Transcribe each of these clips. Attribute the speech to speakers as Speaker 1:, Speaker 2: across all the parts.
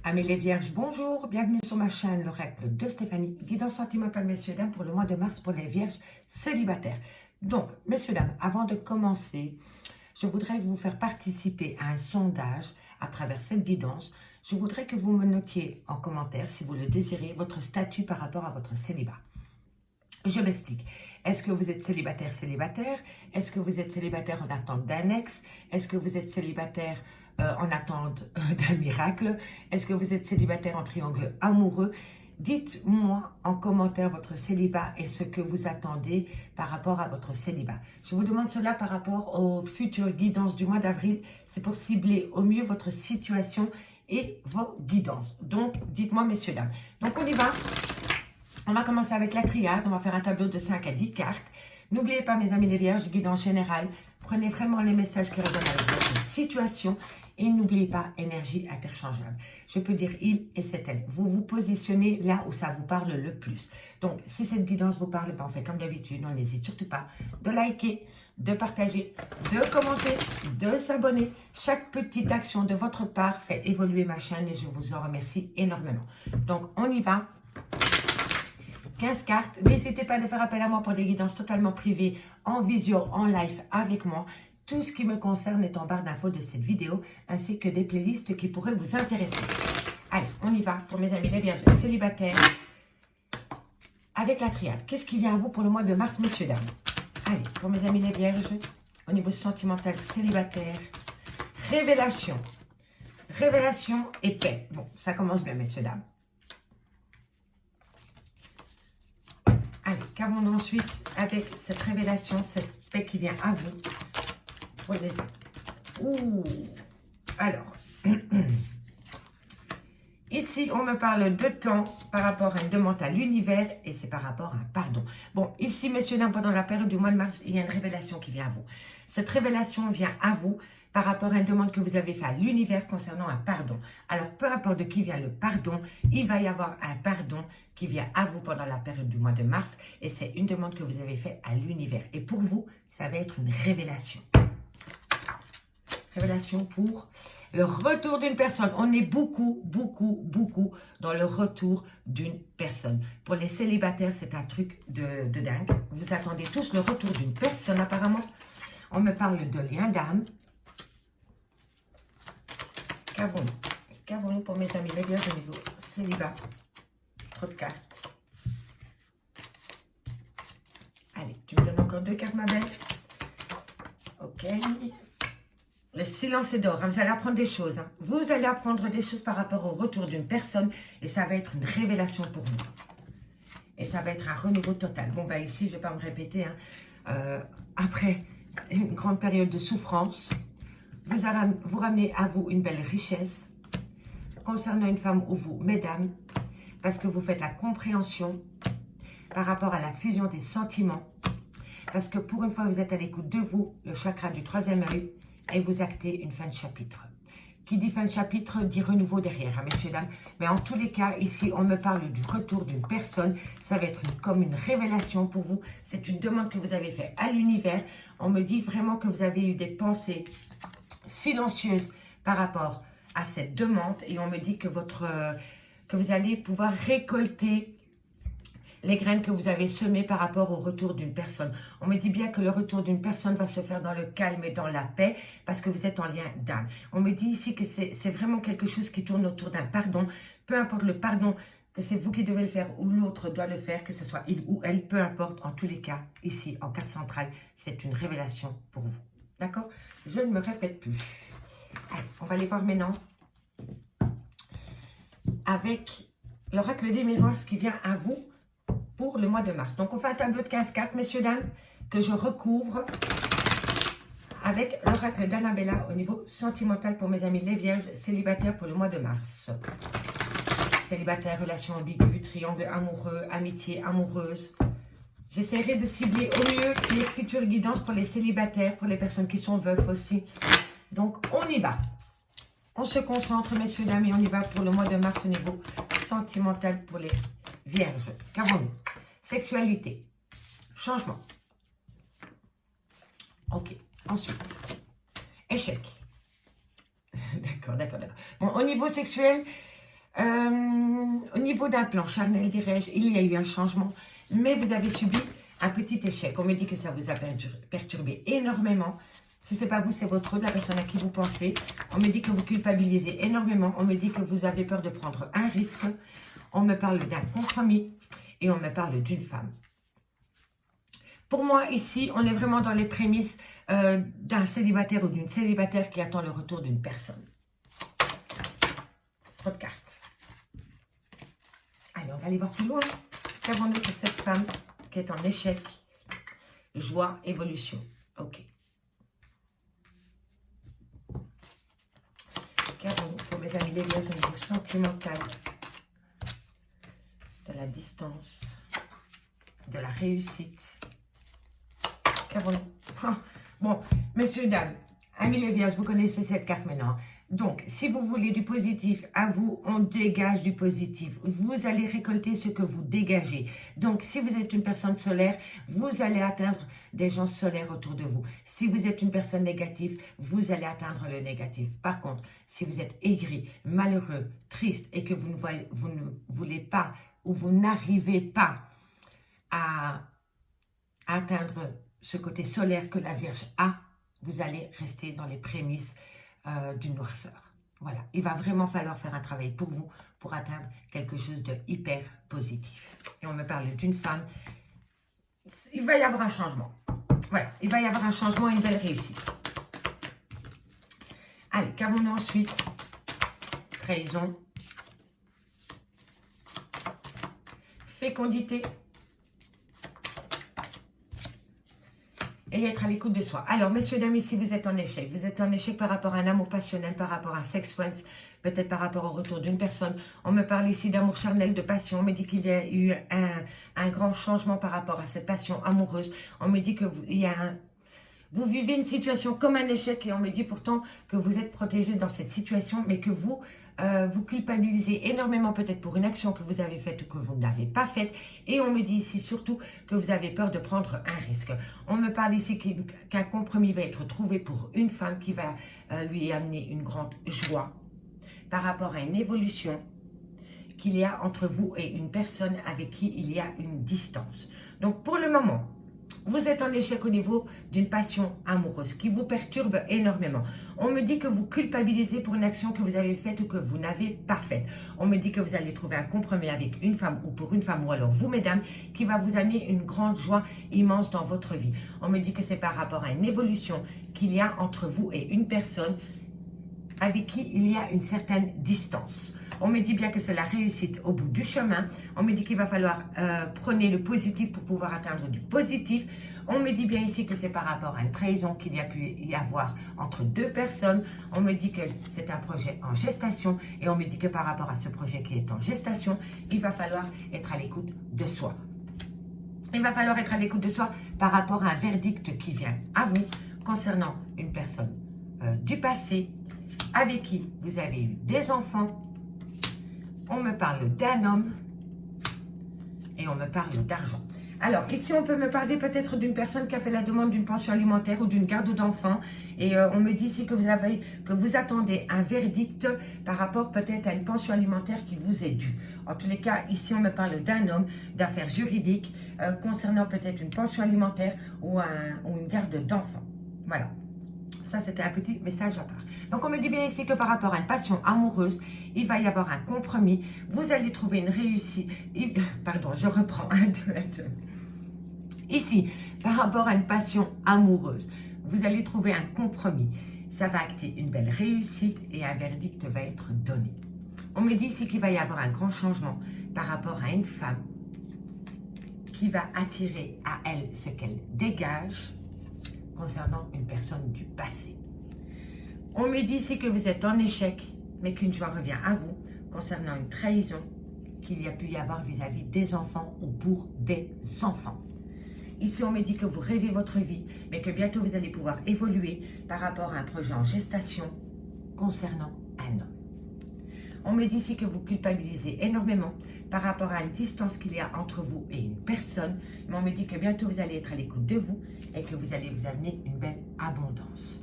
Speaker 1: Amis les Vierges, bonjour, bienvenue sur ma chaîne l'oracle de Stéphanie, guidance sentimentale messieurs dames pour le mois de mars pour les Vierges célibataires. Donc, messieurs dames, avant de commencer, je voudrais vous faire participer à un sondage à travers cette guidance. Je voudrais que vous me notiez en commentaire, si vous le désirez, votre statut par rapport à votre célibat. Je m'explique. Est-ce que vous êtes célibataire? Est-ce que vous êtes célibataire en attente d'un ex? Est-ce que vous êtes célibataire en attente d'un miracle? Est-ce que vous êtes célibataire en triangle amoureux? Dites-moi en commentaire votre célibat et ce que vous attendez par rapport à votre célibat. Je vous demande cela par rapport aux futures guidances du mois d'avril. C'est pour cibler au mieux votre situation et vos guidances. Donc, dites-moi, messieurs, dames. Donc, on y va. On va commencer avec la triade. On va faire un tableau de 5 à 10 cartes. N'oubliez pas, mes amis les Vierges, guidance générale. Prenez vraiment les messages qui résonnent avec votre situation. Et n'oubliez pas, énergie interchangeable. Je peux dire il et c'est elle. Vous vous positionnez là où ça vous parle le plus. Donc, si cette guidance vous parle, ben on fait comme d'habitude. On n'hésite surtout pas de liker, de partager, de commenter, de s'abonner. Chaque petite action de votre part fait évoluer ma chaîne et je vous en remercie énormément. Donc, on y va. 15 cartes. N'hésitez pas de faire appel à moi pour des guidances totalement privées, en visio, en live avec moi. Tout ce qui me concerne est en barre d'infos de cette vidéo, ainsi que des playlists qui pourraient vous intéresser. Allez, on y va pour mes amis les Vierges célibataires. Avec la triade, qu'est-ce qui vient à vous pour le mois de mars, messieurs, dames? Allez, pour mes amis les Vierges, au niveau sentimental célibataire, révélation. Révélation et paix. Bon, ça commence bien, messieurs, dames. Allez, qu'avons-nous ensuite avec cette révélation, cette paix qui vient à vous? Ouh, alors, ici, on me parle de temps par rapport à une demande à l'univers et c'est par rapport à un pardon. Bon, ici, messieurs, dames, pendant la période du mois de mars, il y a une révélation qui vient à vous. Cette révélation vient à vous par rapport à une demande que vous avez faite à l'univers concernant un pardon. Alors, peu importe de qui vient le pardon, il va y avoir un pardon qui vient à vous pendant la période du mois de mars et c'est une demande que vous avez faite à l'univers. Et pour vous, ça va être une révélation. Révélation pour le retour d'une personne. On est beaucoup dans le retour d'une personne. Pour les célibataires, c'est un truc de dingue. Vous attendez tous le retour d'une personne apparemment. On me parle de lien d'âme. Qu'avons-nous pour mes amis les Vierges au niveau célibat? Trop de cartes. Allez, tu me donnes encore 2 cartes, ma belle. Ok. Le silence est d'or. Vous allez apprendre des choses. Vous allez apprendre des choses par rapport au retour d'une personne et ça va être une révélation pour vous. Et ça va être un renouveau total. Bon, bah ici, je ne vais pas me répéter. Après une grande période de souffrance, vous ramenez à vous une belle richesse concernant une femme ou vous, mesdames, parce que vous faites la compréhension par rapport à la fusion des sentiments. Parce que pour une fois, vous êtes à l'écoute de vous, le chakra du 3e œil, et vous actez une fin de chapitre. Qui dit fin de chapitre dit renouveau derrière, messieurs, dames. Mais en tous les cas, ici, on me parle du retour d'une personne. Ça va être comme une révélation pour vous. C'est une demande que vous avez faite à l'univers. On me dit vraiment que vous avez eu des pensées silencieuses par rapport à cette demande. Et on me dit que vous allez pouvoir récolter les graines que vous avez semées par rapport au retour d'une personne. On me dit bien que le retour d'une personne va se faire dans le calme et dans la paix parce que vous êtes en lien d'âme. On me dit ici que c'est vraiment quelque chose qui tourne autour d'un pardon. Peu importe le pardon, que c'est vous qui devez le faire ou l'autre doit le faire, que ce soit il ou elle, peu importe. En tous les cas, ici, en carte centrale, c'est une révélation pour vous. D'accord? Je ne me répète plus. Allez, on va aller voir maintenant avec l'oracle des miroirs, ce qui vient à vous pour le mois de mars. Donc, on fait un tableau de 15 cartes, messieurs, dames, que je recouvre avec l'oracle d'Annabella au niveau sentimental pour mes amis les Vierges célibataires pour le mois de mars. Célibataire, relation ambiguë, triangle amoureux, amitié amoureuse. J'essaierai de cibler au mieux les futures guidances pour les célibataires, pour les personnes qui sont veuves aussi. Donc, on y va. On se concentre, messieurs, dames, et on y va pour le mois de mars au niveau sentimental pour les Vierges. Qu'avons-nous? Sexualité. Changement. Ok. Ensuite, échec. D'accord. Bon, au niveau sexuel, Au niveau d'un plan charnel, dirais-je, il y a eu un changement, mais vous avez subi un petit échec. On me dit que ça vous a perturbé énormément. Si ce n'est pas vous, c'est votre autre, la personne à qui vous pensez. On me dit que vous culpabilisez énormément. On me dit que vous avez peur de prendre un risque. On me parle d'un compromis et on me parle d'une femme. Pour moi, ici, on est vraiment dans les prémices d'un célibataire ou d'une célibataire qui attend le retour d'une personne. Trop de cartes. Allez, on va aller voir plus loin. Qu'avons-nous pour cette femme qui est en échec? Joie, évolution. Ok. Qu'avons-nous pour mes amis les liens au niveau sentimental? De la distance. De la réussite. Qu'avons-nous? Bon, messieurs, dames, amis les vierges, vous connaissez cette carte maintenant. Donc, si vous voulez du positif, à vous, on dégage du positif. Vous allez récolter ce que vous dégagez. Donc, si vous êtes une personne solaire, vous allez atteindre des gens solaires autour de vous. Si vous êtes une personne négative, vous allez atteindre le négatif. Par contre, si vous êtes aigri, malheureux, triste et que vous ne voulez pas ou vous n'arrivez pas à atteindre ce côté solaire que la Vierge a, vous allez rester dans les prémices d'une noirceur. Voilà, il va vraiment falloir faire un travail pour vous pour atteindre quelque chose de hyper positif. Et on me parle d'une femme. Il va y avoir un changement. Voilà, il va y avoir un changement et une belle réussite. Allez, qu'avons-nous ensuite? Trahison. Fécondité. Et être à l'écoute de soi. Alors, messieurs, dames, si vous êtes en échec par rapport à un amour passionnel, par rapport à un sex friends, peut-être par rapport au retour d'une personne. On me parle ici d'amour charnel, de passion. On me dit qu'il y a eu un grand changement par rapport à cette passion amoureuse. On me dit que vous vivez une situation comme un échec et on me dit pourtant que vous êtes protégé dans cette situation, mais que vous culpabilisez énormément peut-être pour une action que vous avez faite ou que vous n'avez pas faite. Et on me dit ici surtout que vous avez peur de prendre un risque. On me parle ici qu'un compromis va être trouvé pour une femme qui va lui amener une grande joie par rapport à une évolution qu'il y a entre vous et une personne avec qui il y a une distance. Donc pour le moment, vous êtes en échec au niveau d'une passion amoureuse qui vous perturbe énormément. On me dit que vous culpabilisez pour une action que vous avez faite ou que vous n'avez pas faite. On me dit que vous allez trouver un compromis avec une femme ou pour une femme ou alors vous, mesdames, qui va vous amener une grande joie immense dans votre vie. On me dit que c'est par rapport à une évolution qu'il y a entre vous et une personne avec qui il y a une certaine distance. On me dit bien que c'est la réussite au bout du chemin. On me dit qu'il va falloir prôner le positif pour pouvoir atteindre du positif. On me dit bien ici que c'est par rapport à une trahison qu'il y a pu y avoir entre deux personnes. On me dit que c'est un projet en gestation. Et on me dit que par rapport à ce projet qui est en gestation, il va falloir être à l'écoute de soi. Il va falloir être à l'écoute de soi par rapport à un verdict qui vient à vous concernant une personne du passé avec qui vous avez eu des enfants. On me parle d'un homme et on me parle d'argent. Alors, ici, on peut me parler peut-être d'une personne qui a fait la demande d'une pension alimentaire ou d'une garde d'enfants. Et on me dit ici que vous attendez un verdict par rapport peut-être à une pension alimentaire qui vous est due. En tous les cas, ici, on me parle d'un homme, d'affaires juridiques, concernant peut-être une pension alimentaire ou une garde d'enfants. Voilà. Ça, c'était un petit message à part. Donc, on me dit bien ici que par rapport à une passion amoureuse, il va y avoir un compromis. Vous allez trouver une réussite. Pardon, je reprends. Ici, par rapport à une passion amoureuse, vous allez trouver un compromis. Ça va acter une belle réussite et un verdict va être donné. On me dit ici qu'il va y avoir un grand changement par rapport à une femme qui va attirer à elle ce qu'elle dégage concernant une personne du passé. On me dit ici que vous êtes en échec, mais qu'une joie revient à vous concernant une trahison qu'il y a pu y avoir vis-à-vis des enfants ou pour des enfants. Ici, on me dit que vous rêvez votre vie, mais que bientôt vous allez pouvoir évoluer par rapport à un projet en gestation concernant un homme. On me dit ici que vous culpabilisez énormément par rapport à une distance qu'il y a entre vous et une personne, mais on me dit que bientôt vous allez être à l'écoute de vous et que vous allez vous amener une belle abondance.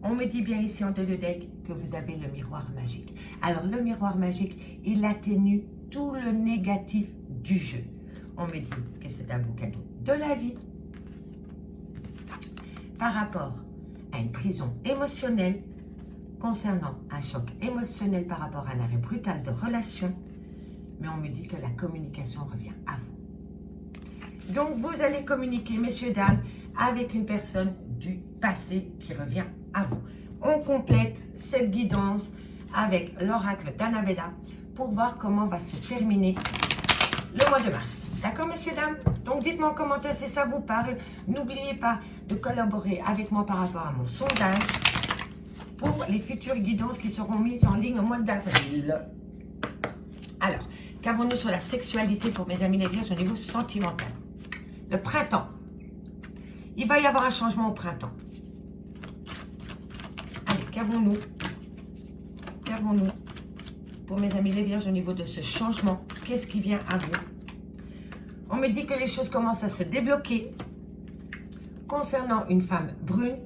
Speaker 1: On me dit bien ici en deux de deck que vous avez le miroir magique. Alors, le miroir magique, il atténue tout le négatif du jeu. On me dit que c'est un beau cadeau de la vie par rapport à une prison émotionnelle concernant un choc émotionnel par rapport à un arrêt brutal de relation. Mais on me dit que la communication revient à vous. Donc, vous allez communiquer, messieurs, dames, avec une personne du passé qui revient à vous. On complète cette guidance avec l'oracle d'Annabella pour voir comment va se terminer le mois de mars. D'accord, messieurs, dames? Donc, dites-moi en commentaire si ça vous parle. N'oubliez pas de collaborer avec moi par rapport à mon sondage pour les futures guidances qui seront mises en ligne au mois d'avril. Alors, qu'avons-nous sur la sexualité pour mes amis les vierges au niveau sentimental? Le printemps. Il va y avoir un changement au printemps. Allez, qu'avons-nous pour mes amis les vierges au niveau de ce changement? Qu'est-ce qui vient à vous? On me dit que les choses commencent à se débloquer concernant une femme brune.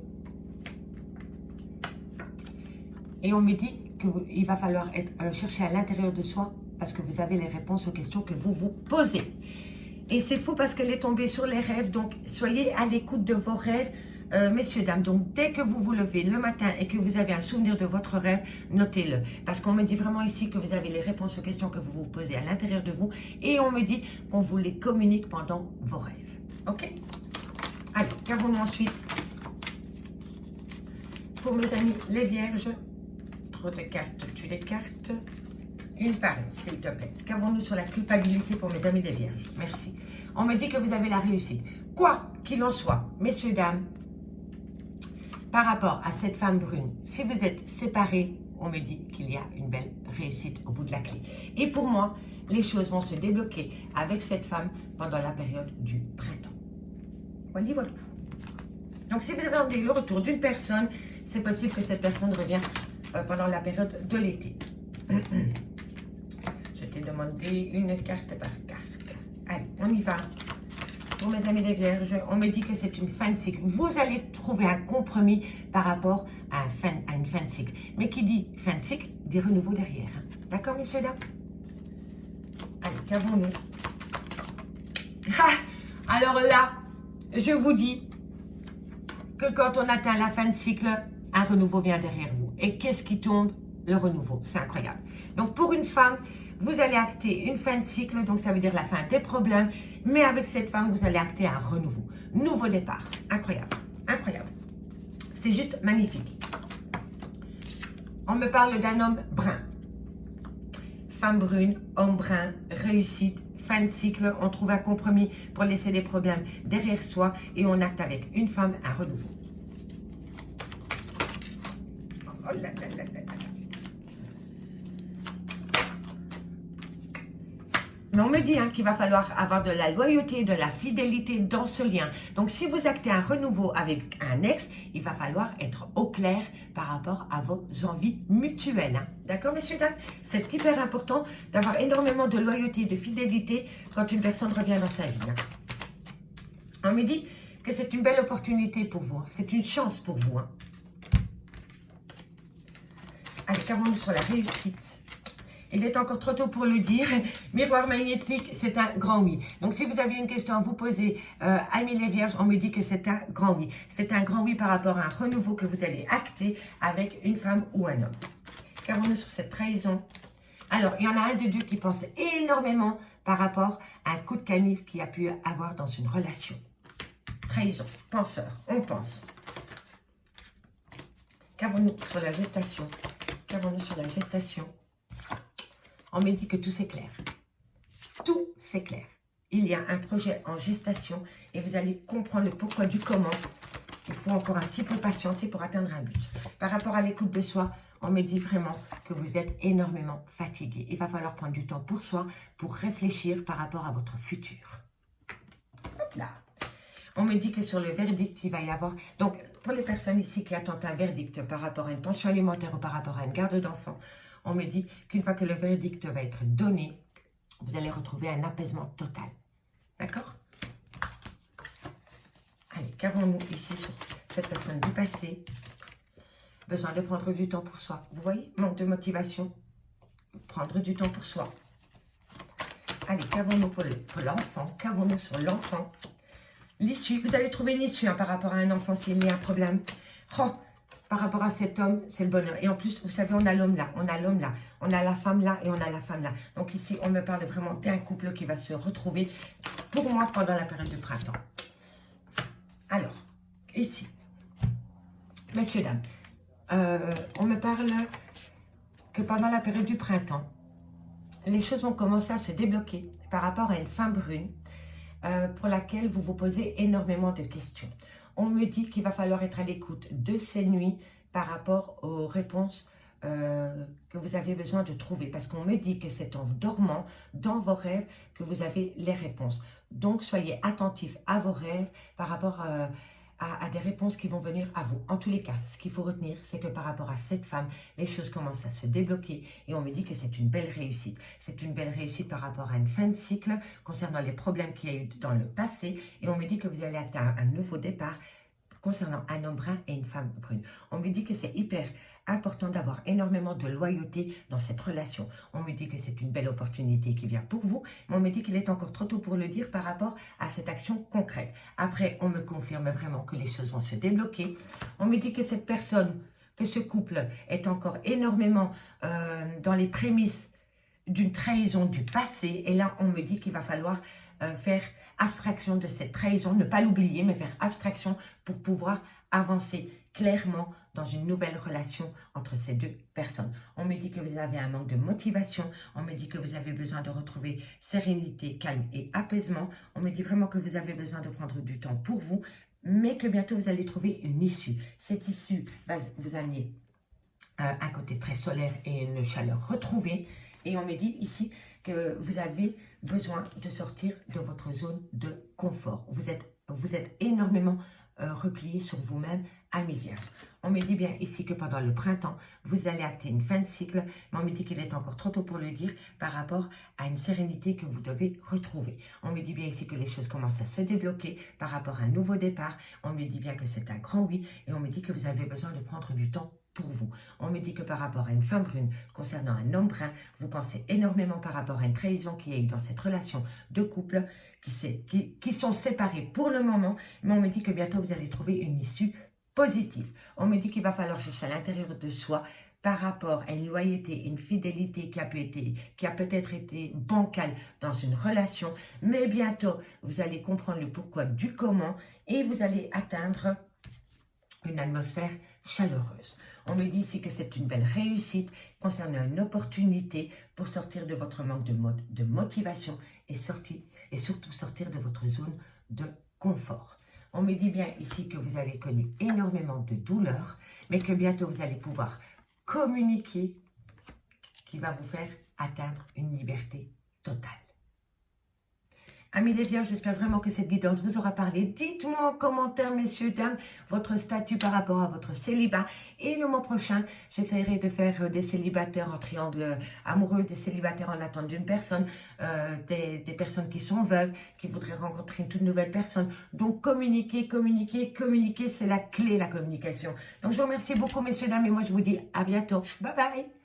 Speaker 1: Et on me dit qu'il va falloir chercher à l'intérieur de soi parce que vous avez les réponses aux questions que vous vous posez. Et c'est fou parce qu'elle est tombée sur les rêves. Donc, soyez à l'écoute de vos rêves, messieurs, dames. Donc, dès que vous vous levez le matin et que vous avez un souvenir de votre rêve, notez-le. Parce qu'on me dit vraiment ici que vous avez les réponses aux questions que vous vous posez à l'intérieur de vous. Et on me dit qu'on vous les communique pendant vos rêves. OK? Allez, qu'avons-nous ensuite? Pour mes amis les vierges, trop de cartes, tu les cartes. Une par une, s'il te plaît. Qu'avons-nous sur la culpabilité pour mes amis les vierges? Merci. On me dit que vous avez la réussite. Quoi qu'il en soit, messieurs, dames, par rapport à cette femme brune, si vous êtes séparés, on me dit qu'il y a une belle réussite au bout de la clé. Et pour moi, les choses vont se débloquer avec cette femme pendant la période du printemps. Voilà, voilà. Donc, si vous attendez le retour d'une personne, c'est possible que cette personne revienne pendant la période de l'été. Je t'ai demandé une carte par carte. Allez, on y va. Pour mes amis les vierges, on me dit que c'est une fin de cycle. Vous allez trouver un compromis par rapport à une fin de cycle. Mais qui dit fin de cycle, dit renouveau derrière. Hein. D'accord, messieurs, dames? Allez, qu'avons-nous? Alors là, je vous dis que quand on atteint la fin de cycle, un renouveau vient derrière vous. Et qu'est-ce qui tombe? Le renouveau. C'est incroyable. Donc, pour une femme, vous allez acter une fin de cycle, donc ça veut dire la fin des problèmes, mais avec cette femme, vous allez acter un renouveau. Nouveau départ. Incroyable. Incroyable. C'est juste magnifique. On me parle d'un homme brun. Femme brune, homme brun, réussite, fin de cycle, on trouve un compromis pour laisser les problèmes derrière soi et on acte avec une femme un renouveau. Oh là là là là là. Mais on me dit qu'il va falloir avoir de la loyauté, de la fidélité dans ce lien. Donc, si vous actez un renouveau avec un ex, il va falloir être au clair par rapport à vos envies mutuelles. Hein. D'accord, messieurs, dames? C'est hyper important d'avoir énormément de loyauté et de fidélité quand une personne revient dans sa vie. Hein. On me dit que c'est une belle opportunité pour vous. Hein. C'est une chance pour vous. Hein. Allez, qu'avons-nous sur la réussite? Il est encore trop tôt pour le dire. Miroir magnétique, c'est un grand oui. Donc, si vous avez une question à vous poser, amis les vierges, on me dit que c'est un grand oui. C'est un grand oui par rapport à un renouveau que vous allez acter avec une femme ou un homme. Qu'avons-nous sur cette trahison? Alors, il y en a un des deux qui pense énormément par rapport à un coup de canif qu'il a pu avoir dans une relation. Trahison, penseur, on pense. Qu'avons-nous sur la gestation? Qu'avons-nous sur la gestation? On me dit que tout c'est clair. Tout c'est clair. Il y a un projet en gestation et vous allez comprendre le pourquoi du comment. Il faut encore un petit peu patienter pour atteindre un but. Par rapport à l'écoute de soi, on me dit vraiment que vous êtes énormément fatigué. Il va falloir prendre du temps pour soi, pour réfléchir par rapport à votre futur. Hop là. On me dit que sur le verdict, il va y avoir... Donc, pour les personnes ici qui attendent un verdict par rapport à une pension alimentaire ou par rapport à une garde d'enfants, on me dit qu'une fois que le verdict va être donné, vous allez retrouver un apaisement total. D'accord? Allez, qu'avons-nous ici sur cette personne du passé? besoin de prendre du temps pour soi. Vous voyez, manque de motivation, prendre du temps pour soi. Allez, qu'avons-nous pour l'enfant? Qu'avons-nous sur l'enfant? L'issue, vous allez trouver une issue par rapport à un enfant s'il y a un problème. Oh, par rapport à cet homme, c'est le bonheur. Et en plus, vous savez, on a l'homme là, on a l'homme là, on a la femme là et on a la femme là. Donc ici, on me parle vraiment d'un couple qui va se retrouver pour moi pendant la période du printemps. Alors, ici, messieurs, dames, on me parle que pendant la période du printemps, les choses vont commencer à se débloquer par rapport à une femme brune pour laquelle vous vous posez énormément de questions. On me dit qu'il va falloir être à l'écoute de ces nuits par rapport aux réponses que vous avez besoin de trouver. Parce qu'on me dit que c'est en dormant dans vos rêves que vous avez les réponses. Donc, soyez attentifs à vos rêves par rapport à des réponses qui vont venir à vous. En tous les cas, ce qu'il faut retenir, c'est que par rapport à cette femme, les choses commencent à se débloquer et on me dit que c'est une belle réussite. C'est une belle réussite par rapport à une fin de cycle concernant les problèmes qu'il y a eu dans le passé et on me dit que vous allez atteindre un nouveau départ concernant un homme brun et une femme brune. On me dit que c'est hyper important d'avoir énormément de loyauté dans cette relation. On me dit que c'est une belle opportunité qui vient pour vous, mais on me dit qu'il est encore trop tôt pour le dire par rapport à cette action concrète. Après, on me confirme vraiment que les choses vont se débloquer. On me dit que cette personne, que ce couple est encore énormément dans les prémices d'une trahison du passé. Et là, on me dit qu'il va falloir faire abstraction de cette trahison, ne pas l'oublier, mais faire abstraction pour pouvoir avancer clairement dans une nouvelle relation entre ces deux personnes. On me dit que vous avez un manque de motivation, on me dit que vous avez besoin de retrouver sérénité, calme et apaisement. On me dit vraiment que vous avez besoin de prendre du temps pour vous, mais que bientôt vous allez trouver une issue. Cette issue va vous amener un côté très solaire et une chaleur retrouvée. Et on me dit ici que vous avez besoin de sortir de votre zone de confort. Vous êtes énormément replié sur vous-même, ami Vierge. On me dit bien ici que pendant le printemps, vous allez acter une fin de cycle, mais on me dit qu'il est encore trop tôt pour le dire par rapport à une sérénité que vous devez retrouver. On me dit bien ici que les choses commencent à se débloquer par rapport à un nouveau départ. On me dit bien que c'est un grand oui et on me dit que vous avez besoin de prendre du temps pour vous. On me dit que par rapport à une femme brune, concernant un homme brun, vous pensez énormément par rapport à une trahison qui est dans cette relation de couple qui sont séparés pour le moment, mais on me dit que bientôt vous allez trouver une issue positive. On me dit qu'il va falloir chercher à l'intérieur de soi par rapport à une loyauté, une fidélité qui a peut-être été bancale dans une relation, mais bientôt vous allez comprendre le pourquoi du comment et vous allez atteindre une atmosphère chaleureuse. On me dit ici que c'est une belle réussite concernant une opportunité pour sortir de votre manque de motivation et surtout sortir de votre zone de confort. On me dit bien ici que vous avez connu énormément de douleurs, mais que bientôt vous allez pouvoir communiquer qui va vous faire atteindre une liberté totale. Amis les Vierges, j'espère vraiment que cette guidance vous aura parlé. Dites-moi en commentaire, messieurs, dames, votre statut par rapport à votre célibat. Et le mois prochain, j'essaierai de faire des célibataires en triangle amoureux, des célibataires en attente d'une personne, des personnes qui sont veuves, qui voudraient rencontrer une toute nouvelle personne. Donc, communiquer, c'est la clé, la communication. Donc, je vous remercie beaucoup, messieurs, dames, et moi, je vous dis à bientôt. Bye bye.